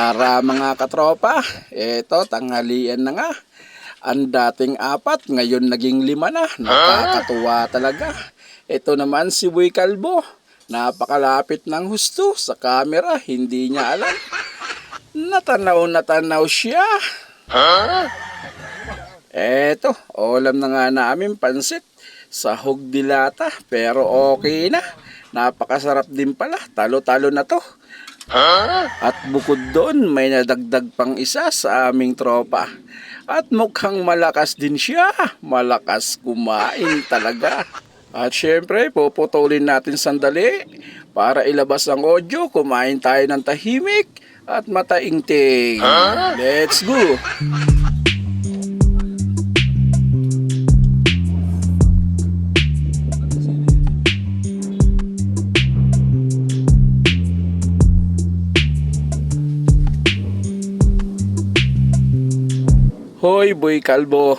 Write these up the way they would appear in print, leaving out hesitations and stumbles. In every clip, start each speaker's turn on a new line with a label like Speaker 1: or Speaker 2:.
Speaker 1: Tara mga katropa, eto tanghalian na nga. Ang dating 4, ngayon naging 5 na. Nakakatuwa talaga. Ito naman si Boy Kalbo. Napakalapit ng husto sa camera, hindi niya alam. Natanaw na tanaw siya. Eto, ulam na nga namin pansit. Sahog dilata, pero okay na. Napakasarap din pala, talo-talo na to. At bukod doon, may nadagdag pang isa sa aming tropa. At mukhang malakas din siya. Malakas kumain talaga. At syempre, puputulin natin sandali para ilabas ang audio. Kumain tayo ng tahimik at mataingting. Let's go! Hoy, Boy Kalbo.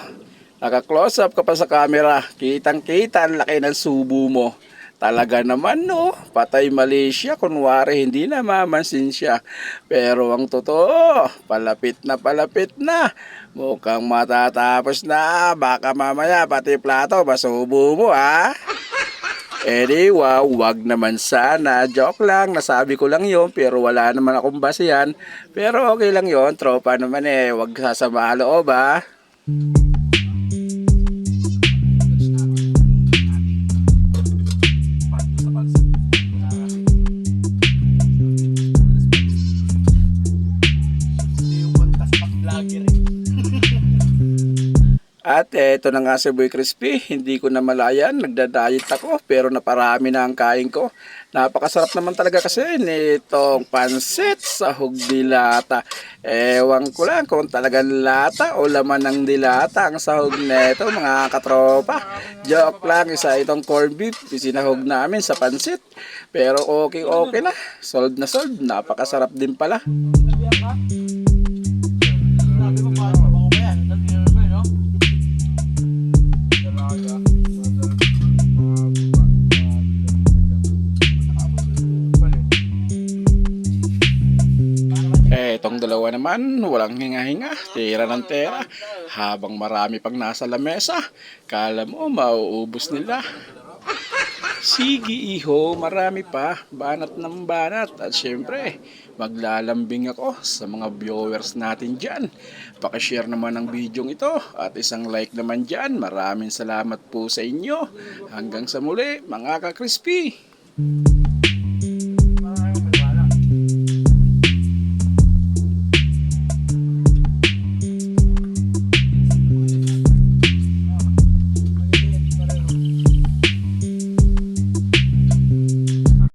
Speaker 1: Naka-close up ka pa sa camera. Kitang-kita ang laki ng subo mo. Talaga naman no, patay Malaysia. Kunwari hindi na mamansin siya. Pero ang totoo, palapit na. Mukhang matatapos na. Baka mamaya pati plato masubo mo ha. Wow, wag naman sana. Joke lang, nasabi ko lang yon pero wala naman akong basihan. Pero okay lang yon, tropa naman wag sasama loob ha. At eto na nga si Boy Crispy, hindi ko na malayan, nagda-diet ako pero naparami na ang kain ko. Napakasarap naman talaga kasi nitong pansit sahog dilata. Ewan ko lang kung talagang lata o laman ng dilata ang sahog nito mga katropa. Joke lang, isa itong corned beef, isinahog namin sa pansit. Pero okay na, solved na solved, napakasarap din pala. Itong dalawa naman, walang hinga-hinga, tira ng tira, habang marami pang nasa lamesa. Kala mo, mauubos nila. Sige iho, marami pa, banat ng banat. At syempre, maglalambing ako sa mga viewers natin dyan. Pakishare naman ang video ito at isang like naman dyan. Maraming salamat po sa inyo. Hanggang sa muli, mga ka-crispy.